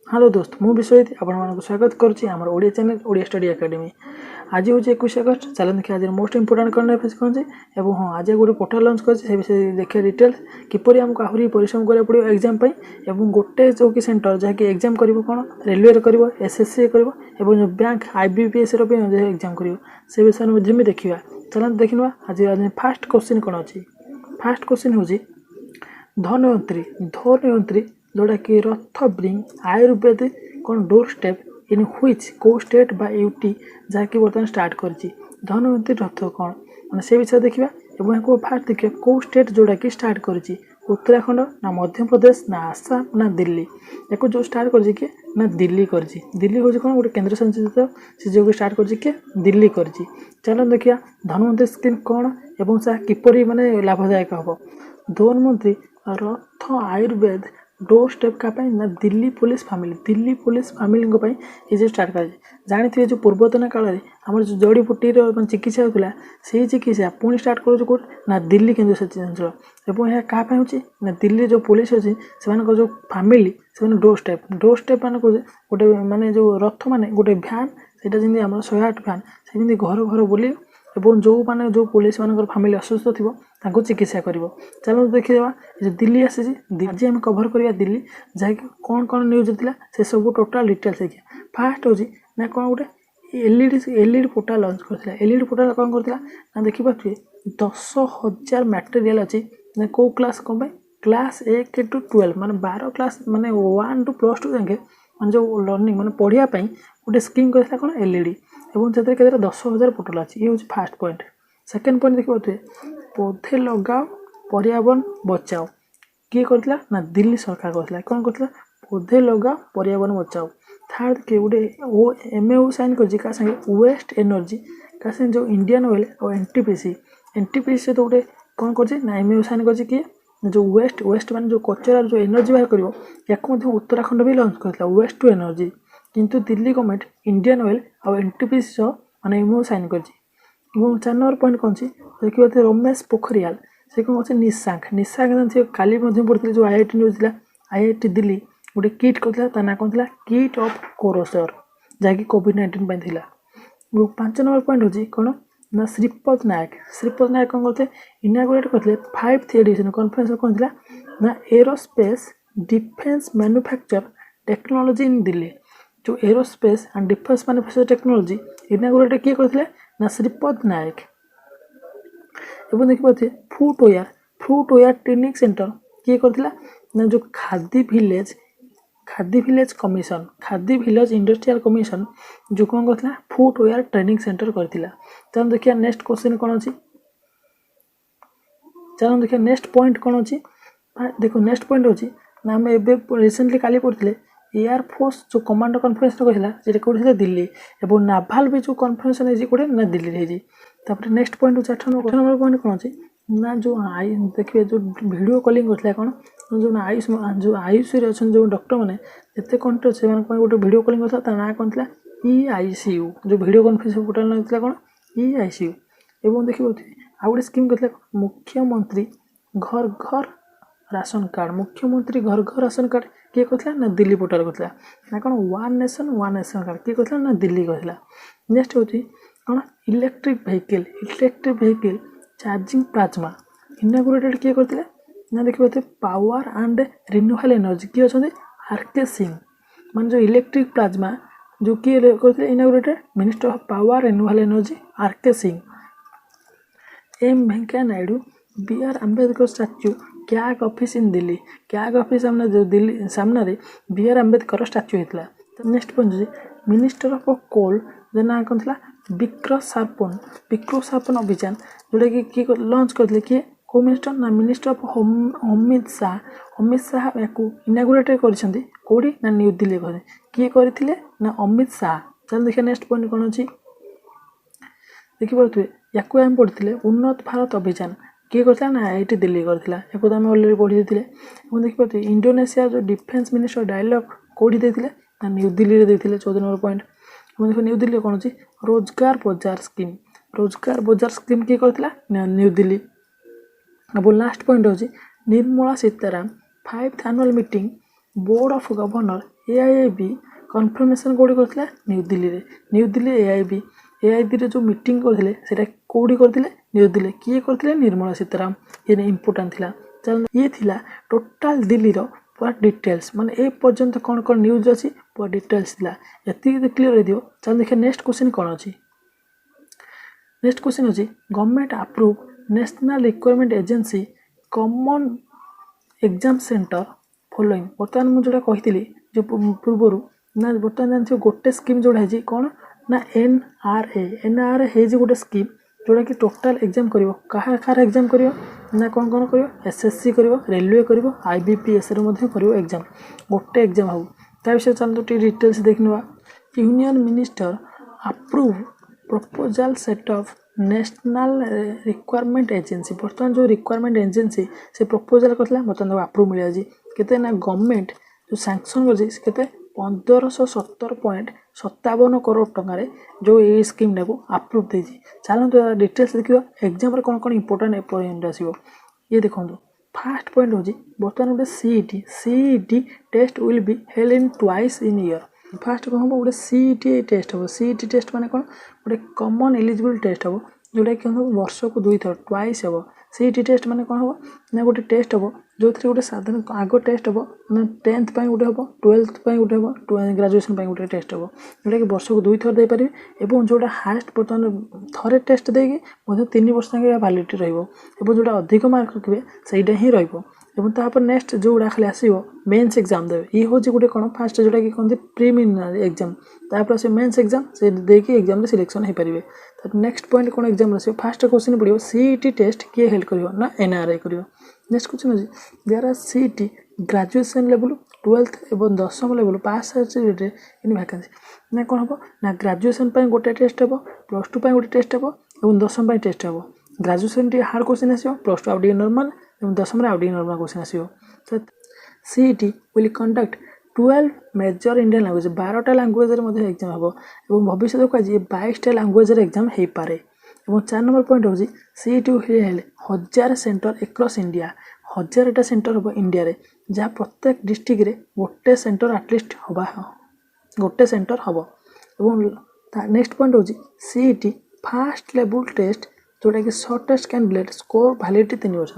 Hello दोस्त मु विश्वजित आपको स्वागत करुच्ची आम Odia channel Odia study academy. आज हूँ 21 अगस्त। चलो देखिए आज मोस्ट इंपोर्टाट करना कौन से हाँ आज गोटे पोर्टाल लॉन्च कर विषय देखिए डिटेल्स किपरि आमको आहरी परिश्रम करा पड़ो एग्जाम गोटे जो कि सेंटर जहाँकि एग्जाम कर कौन रेलवे कर एसएससी कर बैंक आईबीपीएस एग्जाम कर से विषय में देखा। चलो देखा आज फास्ट क्वेश्चन कौन अच्छी। फास्ट क्वेश्चन हूँ धन्वंतरी जोटा कि रथ ब्रिंग आयुर्वेद कौन डोर स्टेप इन व्हिच को स्टेट बा यूटी जहाँकि बर्तमान स्टार्ट करी धन्वंतरी रथ कौन मैंने से विषय देखा और फास्ट देखिए कौ स्टेट जोटा कि स्टार्ट करी उत्तराखंड ना मध्य प्रदेश ना आसाम ना दिल्ली या जो स्टार्ट करी किए ना दिल्ली करी दिल्ली हूँ कौन गोटे केन्द्र शासित से जो स्टार्ट करी किए दिल्ली करी। चलो देखिए धन्वंतरी स्कीम कौन एवं किपरि माने लाभदायक हम। धन्वंतरी रथ आयुर्वेद डोर स्टेप का ना दिल्ली पुलिस फैमिली ये जो स्टार्ट कर जानते जो पूर्वतन काल में आम जो जड़ी बुटीर चिकित्सा होता से चिकित्सा पुणी स्टार्ट कर ना दिल्ली केन्द्र शासित अंचल यह क्या ना दिल्ली जो पुलिस अच्छी से जो फैमिली से डोर स्टेप मान गोटे माने जो रथ माने गोटे भ्यान से जमी आम 108 भ्यान से घर घर बुले एवं जो माने जो पुलिस मान फैमिली असुस्थ थी चिकित्सा कर। चलो देखिए जो दिल्ली आसी आज आम कभर करवा दिल्ली जहाँकि कौन कौन न्यूज होता से सब टोटाल डिटेल्स देखिए। फास्ट हूँ ना कौन गोटे एलईडी पोर्टाल लॉन्च करता एलईडी पोर्टाल कौन करता ना देखिए 10,000 मटेरियल अच्छी कौ क्लास कौन क्लास 1 to 12 माने 12 क्लास माने 1 to +2 जाके माने जो लर्निंग माने पढ़ाई गोटे स्कीम करता कौन एलईडी एवं से 10,000 पोर्टाल अच्छी ये हूँ फास्ट पॉइंट। सेकेंड पॉइंट देखिए पौधे लगाओ पर्यावरण बचाओ किए करथिला ना दिल्ली सरकार करथिला कौन करथिला पौधे लगाओ पर्यावरण बचाओ। थर्ड के गोटे एमओयू साइन कर संगे वेस्ट एनर्जी का संगे जो इंडियन ऑयल और एनटीपीसी तो गोटे कौन कर एमओयू साइन कर किए जो वेस्ट मान जो कचरा जो एनर्जी बाहर कर उत्तराखंड भी लॉन्च करथिला वेस्ट टू एनर्जी किंतु दिल्ली गवर्नमेंट इंडियन ऑयल और एनटीपीसी माने एमओयू साइन कर। 4 नंबर पॉइंट कौन सी देखिए रमेश पोखरियाल से कौन अच्छे निशांक जानते काली पढ़ी जो आईआईटी न्यूज था आईआईटी दिल्ली गोटे किट करता ना कौन था किट ऑफ कोरोसर जहाँकि कोविड-19 थी। 5 नंबर पॉइंट हूँ कौन ना श्रीपद नायक कौन करते इनागुरेट करते 5th एडिशन कॉन्फ्रेंस कौन था ना aerospace defence manufacture technology in Delhi जो aerospace and defence manufacture technology inaugurate किए करते ना श्रीपद नायक। एवं देखिए फुटवेयर ट्रेनिंग सेंटर किए करथिला ना जो khadi village commission khadi village industrial commission जो कौन करथिला फुटवेयर ट्रेनिंग सेंटर करथिला। चलो देखिए नेक्स्ट क्वेश्चन कौन अच्छी। चलो देखिए नेक्स्ट पॉइंट कौन अच्छी देखो नेक्स्ट पॉइंट अच्छी ना आम एवं रिसेंटली काली पढ़ते एयरफोर्स जो कमांडर कन्फरेन्स कहला कौन दिल्ली और नाभाल भी जो कन्फरेन्स कौटे ना दिल्ली होती। नेक्स्ट पॉइंट हूँ 8 नंबर पॉइंट कौन अच्छी ना जो देखिए जो वीडियो कॉलिंग करता कौन जो आयुष अच्छा जो डॉक्टर मैंने जिते कंट्री से गोटे वीडियो कॉलिंग करता ना कौन था EICU जो वीडियो कॉन्फ्रेंस पोर्टाल ना कौन EICU। एवं देखिए आ गए स्कीम करता मुख्यमंत्री घर घर राशन कार्ड किए करता ना दिल्ली पोर्टाल करता ना कौन वन नेशन कार्ड किए करता ना दिल्ली करता। नेक्स्ट हूँ कौन electric vehicle charging plasma inaugurated किए करते ना देखिए पावर एंड रिन्यूएबल एनर्जी किए अच्छा RK सिंह मान जो इलेक्ट्रिक प्लाज्मा जो किए करते inaugurated minister of power renewable energy RK Singh. M Venkaiah Naidu BR Ambedkar statue CAG office in Delhi CAG office सामने जो दिल्ली सामने BR अम्बेडकर स्टैच्यू होता। Next point minister of coal जो ना कौन था विक्रो सार्पन अभियान जोटा कि लॉन्च करते किए कौ मिनिस्टर ना मिनिस्टर ऑफ अमित शाह या इनागुरेट कौड़ी ना न्यू दिल्ली किए करते ना अमित शाह। चलो देखिए नेक्स्ट पॉइंट कौन अच्छी देखिए या आम पढ़ते उन्नत भारत अभियान किए करता ना IIT दिल्ली करता या आम अलरेडी पढ़ी थे। देखिए इंडोनेशिया जो डिफेंस मिनिस्टर डायलॉग कौटी देते ना न्यू दिल्ली देते 14 नंबर पॉइंट। देखो न्यू दिल्ली कौन अच्छी रोजगार बजार स्कीम किए करता ना न्यू दिल्ली। अब लास्ट पॉइंट हूँ Nirmala Sitharaman 5th annual meeting board of governor AIIB confirmation कौटी करथिला न्यू दिल्ली AIIB जो मीटिंग करथिले सेटा कौटी करथिले न्यू दिल्ली किए करथिले निर्मला सीताराम ये इंपोर्टेंट थिला चल ये थिला टोटल दिल्ली रो पूरा डिटेल्स माने ए पर्यंत कौन कौन न्यूज अच्छी पूरा डिटेल्स थिला एति क्लियर हो दियो चल देखिए नेक्स्ट क्वेश्चन कौन अच्छी नेक्स्ट क्वेश्चन अच्छी government approve national requirement agency common exam centre following बर्तमान मुझे कही जो पूर्वर ना बर्तमान जानते गोटे स्कीम जोड़ा है कौन ना NRA है गोटे स्कीम जोड़ा कि टोटाल एग्जाम कर एग्जाम कर ना कौन कौन कर SSC कर रेलवे कर IBPS कर एग्जाम गोटे एग्जाम हो त्या विषय चलते टे डिटेल्स देखने union minister approve proposal set of national requirement agency बर्तमान जो रिक्वायरमेंट एजेंसी से प्रपोजल करता बर्तमान अप्रूव मिल जाए केते ना गवर्नमेंट जो सैंक्शन कर 1517.57 करोड़ टकर जो ये स्कीम टाक अप्रूव देती चलते डिटेल्स देखा एग्जाम कौन कौन इंपोर्टेंट पॉइंट आसो ये देखो फास्ट पॉइंट हूँ बर्तमान गोटे CET test will be held in twice in year first कौन हम गोटे CET टेस्ट हम CET टेस्ट माने कौन गोटे कॉमन एलिजिबल टेस्ट हम जोटा कि हम वर्ष को 2 थर ट्वाइस हम CET टेस्ट माने कौन हम ना गोटे टेस्ट हम जो थी गोटे साधारण आग टेस्ट हम ना 10th गोटे हम 12th गोटे हम ग्रेजुएशन गोटे टेस्ट हम जोटा कि वर्ष को 2 थर दे पारे और जोटा हाएस्ट बर्तमान थरे टेस्ट देगी 3 वर्ष वैलिडिटी रही जोटा अधिक मार्क रखिए सहीटा ही रहा नेक्स्ट जो गुड़ा खाली आसो मेन्स एग्जाम देवे ये हूँ गोटे कौन फास्ट जोटा कि कहते प्रिलिमिनारी एग्जाम तापर आस मेन्स एग्जाम से देकी एग्जाम सिलेक्शन हो पारे नेक्स्ट पॉइंट कौन एग्जाम आसो फास्ट क्वेश्चन पड़ो CET टेस्ट किए हेल्ड कर ना NRA कर नेक्स्ट क्वेश्चन अच्छी there are CET graduation level 12th और 10th लेवल पास इन वैकेंसी ना कौन हम ना ग्रेजुएशन गोटे टेस्ट हम +2 गोटे टेस्ट हम और 10th टेस्ट हम ग्रेजुएशन टी हार्ड क्वेश्चन आसो +2 आउ टे नॉर्मल और 10th आउ टे नॉर्मल क्वेश्चन आसो CET will conduct 12 major Indian language 12टा लैंग्वेज एग्जाम हम और भविष्य को 22टा लैंग्वेज एग्जाम हो पारे और 4 नंबर पॉइंट हूँ CET held 1000 centre across India 1000टा सेंटर हम इंडिया रे जहाँ प्रत्येक डिस्ट्रिक्ट रे गोटे सेंटर आटलिस्ट हवा गोटे सेंटर हम और नेक्स्ट पॉइंट हूँ CET फास्ट लेवल टेस्ट जोटा कि शॉर्टेस्ट कैंडिडेट स्कोर वैलिडिटी 3 वर्ष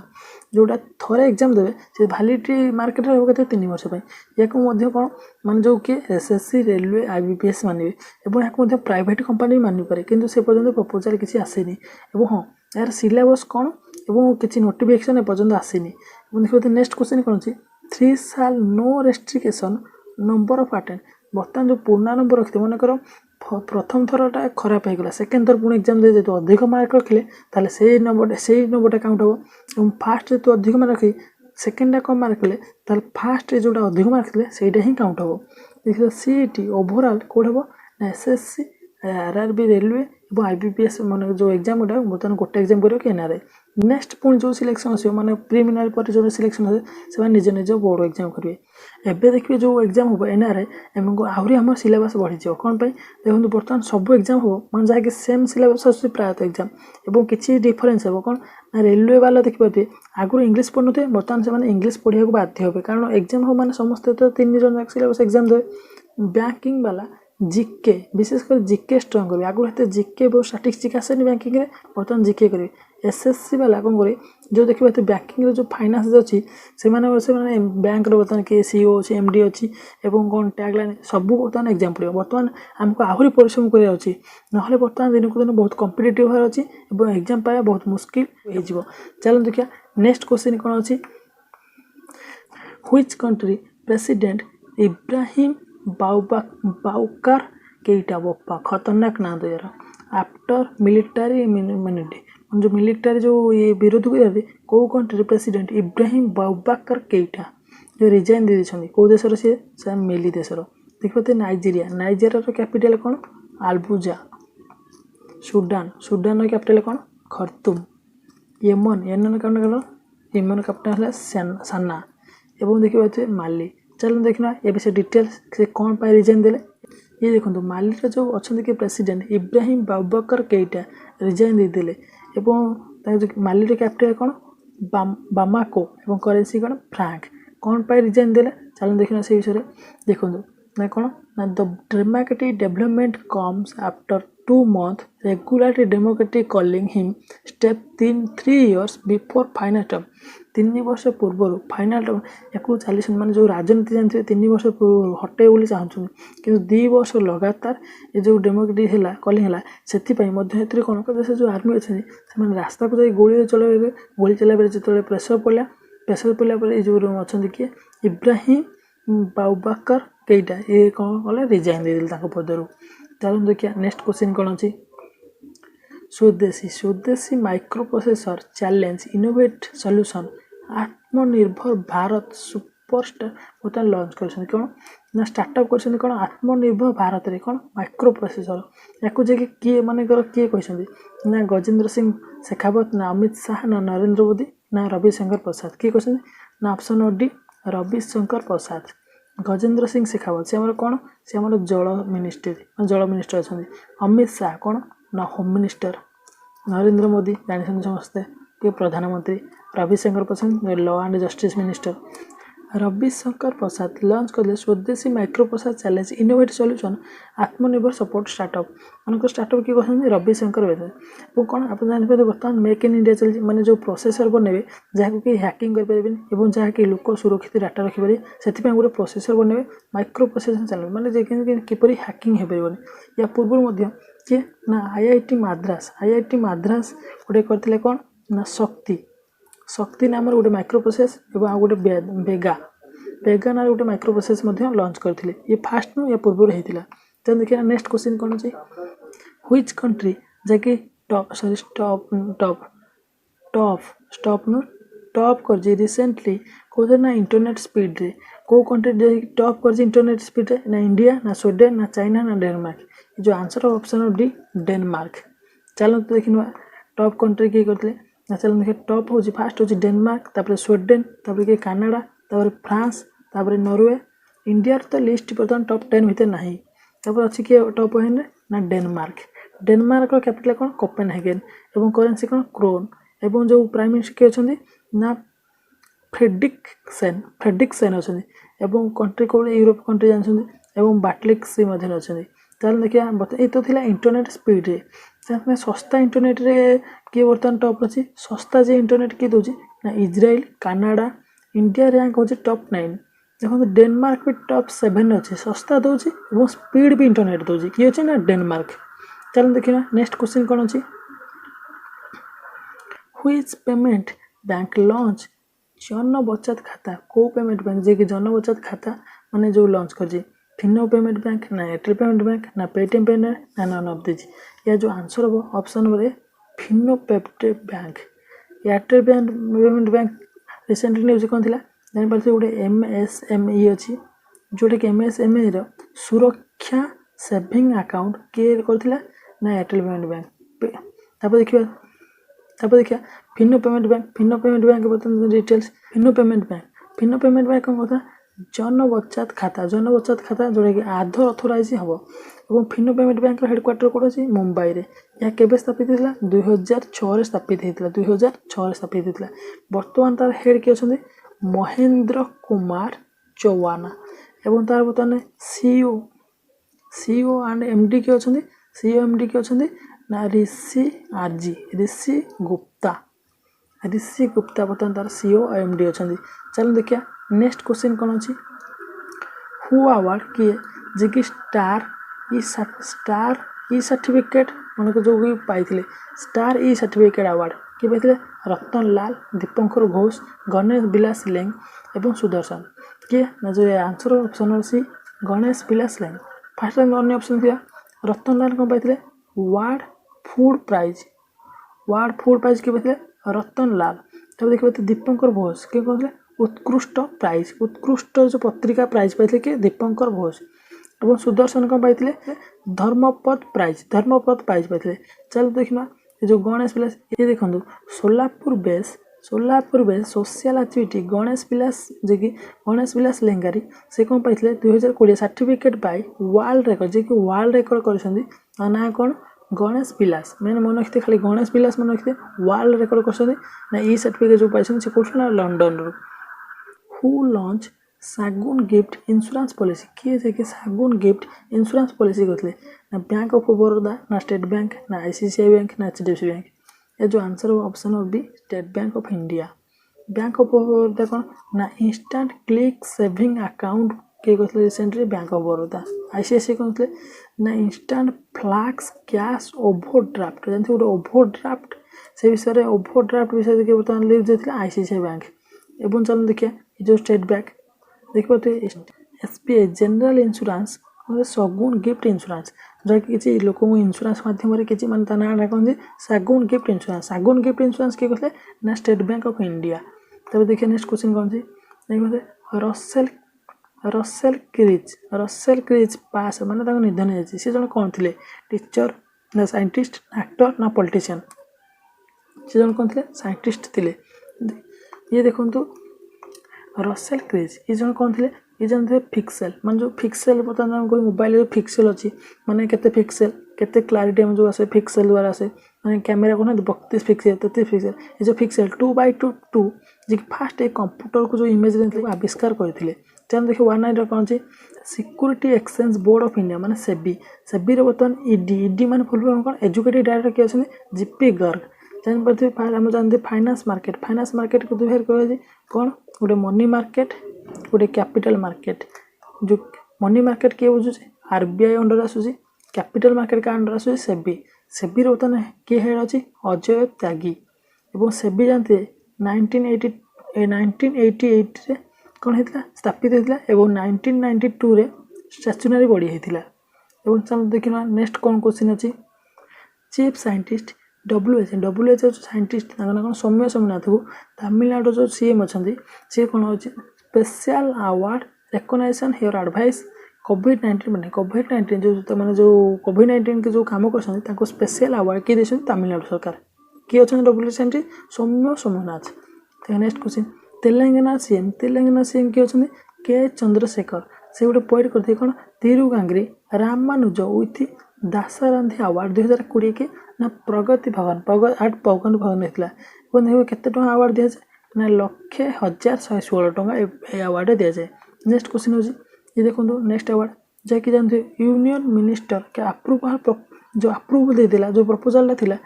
जोटा थोड़े एग्जाम देवे से वैलिडिटी मार्केट रे होगा 3 वर्ष या कौन मान जो कि SSC रेलवे IBPS मानवे और प्राइवेट कंपनी मानि पारे किंतु से पर्यंत प्रपोजल किसी आसेनी और हाँ यार सिलेबस कौन और किसी नोटिफिकेशन एपर्यंत आसेनी देखिए नेक्स्ट क्वेश्चन कौन अच्छी 3 साल no restriction number of attend बर्तमान जो पुराना नंबर रखते मनकर प्रथम थरटा खराब होगा सेकेंड थर पुणी एग्जाम दे तो अधिक मार्क रखिले ताले से नंबरटा काउंट हम फास्ट जो अधिक मार्क रखी सेकेंडटा कम मार्क रखिले ताले फास्ट जोटा अधिक मार्क रखिले सेटा ही काउंट हम देखिए CET ओवरऑल कौन हम ना SSC RRB रेलवे और IBPS मान जो एग्जाम गुटा बर्तमान गोटे एग्जाम कर NRA नेक्स्ट पुणी जो सिलेक्शन आसो माने प्रिलिमिनारी पर जो सिलेक्शन आसे से निज निज बोर्ड एग्जाम करेंगे एबे देखिए जो एग्जाम हम NRA आहरी आम सिलेबस बढ़ी जाओ कौन देखो बर्तमान सब एग्जाम हम मैं जहाँकि सेम सिलेबस आस प्रायतः एग्जाम और किसी डिफरेन्स हे कौन ना रेलवे वाला देखिए आगुरी इंग्लीश पढ़ु थे बर्तमान से इंग्लीश पढ़ा बाध्य हे कारण एग्जाम हम मैंने समस्त तो 3 जन सिलेबस एग्जाम देवे बैंकिंग वाला GK विशेषकर GK स्ट्रंग करेंगे आगुरी हाथ GK बहुत स्टैटिस्टिक्स आसेनि बैंकिंग रे बर्तमान GK करेंगे SSC वाला कौन करे जो देखिए बैंकिंग जो फाइनान्स अच्छी से बैंक बर्तमान किए CEO अच्छी MD अच्छी और कौन टैगलाइन सब बर्तमान एग्जाम पड़ो बर्तमान आमको आहरी परिश्रम करार अच्छी ना बर्तमान दिन को दिन बहुत कम्पिटिटिव होर अच्छी और एग्जाम पाया बहुत मुस्किल हो चलो देखिए नेक्स्ट क्वेश्चन कौन अच्छी which country president Ibrahim Boubacar Keita बप्पा खतरनाक ना दो यार आफ्टर मिलिटारी इम्यूनिटी जो मिलिटारी जो ये विरोध कर कौ country president Ibrahim Boubacar Keita जो रिजाइन दे देछन कौ देशर से मेली देशर देखते नाइजेरिया कैपिटल कौन आलबुजा सुडान कैपिटल कौन खर्तुम येमन कैपिटल है सन्ना एवं देखिए माली चलो देखना ये विषय डिटेल्स से कौन पाए रिजाइन देले ये देखो माली जो अच्छा कि प्रेसिडेंट इब्राहिम बाउबाकर केईटा रिजाइन दे देले माली कैपिटल कौन बामाको और करेन्सी कौन फ्रांक कौन पाए रिजाइन देले चलो देखना से विषय देखो ना कौन ना the dramatic development comes after 2 months regularly democratic calling him step 3 years before final term 3 वर्ष पूर्व फाइनाल टर्म या चली मैंने जो राजनीति जानते 3 वर्ष पूर्व हटे बोली चाहूँ कि 2 वर्ष लगातार ये जो डेमोक्रेटिक है कलिंग है से कौन देश जो आर्मी अच्छे से रास्ता को जाए गोली चलाइबे गोली चलाइबे जो प्रेसर पड़ा जो अच्छा किए इब्राहिम बाउबाकर केईटा ये कौन कले रिजाइन देदेले पदर। चलो देखिए नेक्स्ट क्वेश्चन कौन अच्छी स्वदेशी microprocessor challenge innovate solution आत्मनिर्भर भारत सुपरस्टार बर्तमान लॉन्च कर कौन ना स्टार्टअप कर कौन आत्मनिर्भर भारत रे कौन माइक्रो प्रोसेसर या किए मानकर किए कहते ना गजेंद्र सिंह शेखावत ना अमित शाह ना नरेंद्र मोदी ना रविशंकर प्रसाद किए कहते ना ऑप्शन डी रविशंकर प्रसाद। गजेंद्र सिंह शेखावत से कौन से जल मिनिस्टर अच्छा अमित शाह कौन ना होम मिनिस्टर नरेंद्र मोदी जानते समस्ते कि प्रधानमंत्री Ravishankar Prasad law and justice minister. Ravishankar Prasad launch कले Swadeshi microprocessor challenge innovate solution Aatmanirbhar support startup मान स्टार्टअप किए कहते रविशंकर प्रसाद कौन आप जानते बर्तमान मेक इन इंडिया चलती माने जो प्रोसेसर बनइबे जहाँ कि हैकिंग करें जहाँ कि लोक सुरक्षित डाटा रखिपारे से गोटे प्रोसेसर बनइबे माइक्रो प्रोसेसर चैलेंज माने किपरि हैकिंग हो पारे या पूर्व किए ना आईआईटी माद्रास गोटे करते कौन ना शक्ति नाम गोटे माइक्रो प्रोसेस और आ गोटे बेगा ना गोटे माइक्रो प्रोसेस लॉन्च करते ये फास्ट नु या पूर्व होता। तो देखिए नेक्स्ट क्वेश्चन कौन अच्छे व्हिच कंट्री जैकि टॉप कर रिसेंटली कौन ना इंटरनेट स्पीड रे को कंट्री टॉप कर इंटरनेट स्पीड रे ना इंडिया ना स्वीडेन ना चाइना ना डेनमार्क जो आंसर ऑप्शन डी डेनमार्क। चलो तो देखिए टॉप कंट्री किए करते ना चलो देखिए टॉप हूँ फास्ट हूँ डेनमार्क तापर स्वीडेन तापर किए कनाडा तापर फ्रांस तापर नॉर्वे इंडिया तो लिस्ट बर्तमान टॉप 10 भितर ना तापर अच्छी किए टॉप वन ना डेनमार्क कैपिटल कौन कोपेनहेगन एवं करेन्सी कौन क्रोन एवं जो प्राइम मिनिस्टर किए अच्छे ना फ्रेडरिक्सेन अच्छे एवं कंट्री कौन यूरोप कंट्री जानते एवं बाटलिक सी अच्छे। चलो देखिए ये तो थिला इंटरनेट स्पीड रे सस्ता इंटरनेट रे किए बर्तमान टॉप अच्छी सस्ता जे इंटरनेट किए दूसरी ना इज्राइल कनाडा इंडिया रैंक हो टॉप 9 देखो डेनमार्क भी टॉप 7 अच्छे सस्ता दूसरी और स्पीड भी इंटरनेट दूसरी किए अच्छे ना डेनमार्क। चलो देखिए नेक्स्ट क्वेश्चन कौन अच्छी व्हिच पेमेंट बैंक लॉन्च जन बचत खाता को पेमेंट बैंक जे कि जन बचत खाता माने जो लॉन्च कर फिनो पेमेंट बैंक ना एयरटेल पेमेंट बैंक ना पेटीएम पेमेंट ना नन ऑफ दिस या जो आंसर हम ऑप्शन बोले Fino payment bank Airtel payment bank recently news कौन थी जानते गोटे एमएसएमई अच्छी जोटा कि एमएसएमई सुरक्षा सेविंग अकाउंट किए करथिला ना एयरटेल पेमेंट बैंक देखिए फिनो पेमेंट बैंक बर्तमान डिटेल्स फिनो पेमेंट बैंक कौन कहता जन बचत खाता जोटा कि आधार अथोराइज हम और फिनो पेमेंट बैंक हेडक्वार्टर कौन अच्छी मुंबई रे या केबे स्थापित होता 2006 स्थापित होता 2006 स्थापित होता बर्तमान तार हेड किए अच्छे महेंद्र कुमार चौहान एवं तार बर्तमान सीईओ एंड एमडी किए अच्छे सीईओ एमडी किए अच्छे ना ऋषि गुप्ता बर्तमान तार सीईओ और एमडी अच्छा। चलो देखिए नेक्स्ट क्वेश्चन कौन अच्छी हु अवार्ड किए जे कि स्टार ई सर्टिफिकेट मन को जो भी पाई स्टार ई सर्टिफिकेट अवार्ड किए पाई रतन लाल दीपंकर घोष गणेश बिलास लेंग एवं सुदर्शन किए ना जो आंसर ऑप्शन अच्छी गणेश बिलास लेंग फास्ट अन्य ऑप्शन थी रतन लाल कौन पाई वार्ड फूड प्राइज किए पाई रतन लाल तब देखिए दीपंकर घोष किए कहते उत्कृष्ट जो पत्रिका प्राइज पाई कि दीपंकर घोष और सुदर्शन कौन पाई धर्मपद प्राइज पाई। चलो देखना जो गणेश बिलास ये देखो Solapur base social activity Ganesh Bilas Lengare से कौन पाई 2020 सर्टिफिकेट पाई वर्ल्ड रेकर्ड जे कि वर्ल्ड रेकर्ड कर ना कौन गणेश बिलास मैंने मन रखते खाली गणेश बिलास मन रखते वर्ल्ड रेकर्ड कर ई सर्टिफिकेट जो पाई से कौन ना लंडन हु launch Shagun gift insurance policy किए थे कि सागुन गिफ्ट इंश्योरेंस पॉलिसी करते ना बैंक ऑफ बड़ौदा ना स्टेट बैंक ना आईसीआईसीआई बैंक ना एचडीएफसी बैंक। ये जो answer option of B State Bank of India. Bank of Baroda कौन ना इंस्टांट क्लिक सेविंग अकाउंट किए कहते recently Bank of Baroda. ICICI कौन थे ना इंस्टांट फ्लैक्स कैश ओवरड्राफ्ट जानते गोटे ओवरड्राफ्ट से विषय ओवरड्राफ्ट विषय देखिए बर्तमान लिख देते आईसीआईसीआई बैंक। एवं चलो देखिए जो स्टेट बैंक देखिए एसबीआई जनरल इंश्योरेंस सगुन गिफ्ट इंश्योरेंस जहाँकि किसी लोक इंश्योरेंस माध्यम किसी मानते ता ना कौन सागुन गिफ्ट इंश्योरेंस। सागुन गिफ्ट इंश्योरेंस किए कहते ना स्टेट बैंक ऑफ इंडिया। तब देखिए नेक्स्ट क्वेश्चन कौन सी देखते रसेल क्रिज पास माने निधन हो सी जन कौन थे टीचर ना साइंटिस्ट एक्टर ना पॉलिटिशियन। से जन कौन थे साइंटिस्ट थे। ये देखो रसेल क्रिज ये जन कौन थे ये जन थे पिक्सेल मान जो पिक्सेल बर्तमान कोई मोबाइल पिक्सेल अच्छी माने केते पिक्सेल केते क्लारिटी हम जो आसे पिक्सेल द्वारा आसे माने कैमेरा को 32 पिक्सेल 33 पिक्सेल ये जो पिक्सेल 2x2 जी फास्ट ए कंप्यूटर को जो इमेज आविष्कार करते चलो देखिए 19 कौन सी security exchange board of India माने सेबी। सेबी बर्तमान ईडी मान फुल फॉर्म कौन एजुकेटेड डायरेक्टर किए अच्छे जीपी गर्ग। जानते आम जानते फाइनान्स मार्केट को दुहेर कह कौन गोटे मनी मार्केट गोटे कैपिटल मार्केट। जो मनी मार्केट किए बुझे आरबीआई अंडर आसूसी कैपिटल मार्केट का अंडर आसूसी सेबी। सेबी बर्तमान किए हेड अच्छी अजय त्यागी। और सेबी जानते 1988 कौन होता स्थापित होता और 1992 रे स्टेशनरी बॉडी होता। और चलो देखिए नेक्स्ट कौन क्वेश्चन अच्छी चीफ साइंटिस्ट डब्ल्यूएच साइंटिस्ट कौन सौम्य सोमनाथ को तमिलनाडु जो सीएम अच्छा सी कौन हो स्पेशल अवार्ड रेकग्नाइजेशन योर एडवाइस कोविड-19 मैंने कोविड-19 जो मैंने जो कोविड-19 के जो कम कर स्पेशल अवार्ड किए देते तमिलनाडु सरकार किए अच्छा WHO scientist Soumya Somnath. Next question Telangana CM किए अच्छा के चंद्रशेखर से गोटे पॉइंट करते कौन तिरुगांग्री रामानुज विथ दासारंधी अवार्ड 2020 के ना प्रगति भवन होता केते टଙ୍କା अवार्ड दिया जाए ना 1,116 टଙ୍କା ये अवार्ड दिया जाए। नेक्स्ट क्वेश्चन हो ये देखो नेक्स्ट अवार्ड जैकि जानते यूनियन मिनिस्टर के अप्रूवल देला जो प्रपोजल था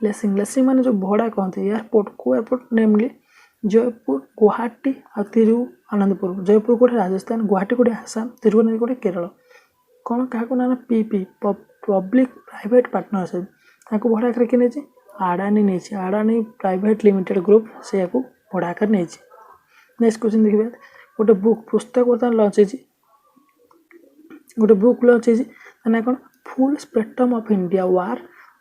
लेसिंग माने जो भड़ा कहते एयरपोर्ट को एयरपोर्ट नेमली जयपुर गुवाहाटी और तिरुअनंतपुर। जयपुर कोटे राजस्थान गुवाहाटी कोटे आसाम तिरुअनंतपुर कोटे केरल कौन क्या ना पीपी पब्लिक प्राइवेट पार्टनरशिप आपको भड़ा आकर किए आडानी नहीं आडानी प्राइवेट लिमिटेड ग्रुप से भड़ा आकर नहीं। नेक्स्ट क्वेश्चन देखिए गोटे बुक पुस्तक बर्तमान लॉन्च होती गोटे बुक लॉन्च होती ना कौन फुल स्पेक्ट्रम ऑफ इंडिया वार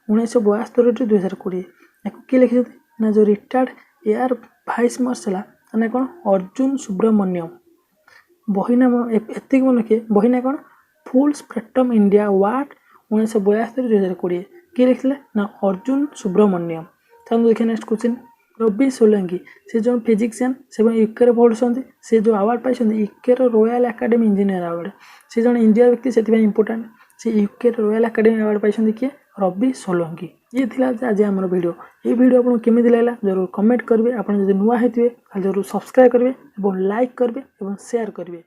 1972-2020 आपको किए लिखी ना जो रिटायर्ड एयर वाइस मार्शल ना कौन अर्जुन सुब्रमण्यम। बही नाम एतिक मन किए बही ना कौन फुल स्पेक्ट्रम इंडिया वार 1972-2020 किए लिखते ना अर्जुन सुब्रमण्यम। चलो देखिए नेक्स्ट क्वेश्चन रवि सोलंकी से जो फिजिक्सियन से यूके पढ़ुं से जो अवार्ड पाई UK royal academy engineer award से जो इंडिया व्यक्ति से इंपोर्टाट से यूके रॉयल एकेडमी अवार्ड पाई किए रवि सोलंकी। ये थिला आज आम वीडियो ये वीडियो आपको केमी लगा जरूर कमेंट करेंगे। आप नुआ होते जरूर सब्सक्राइब करेंगे और लाइक करेंगे और शेयर करेंगे।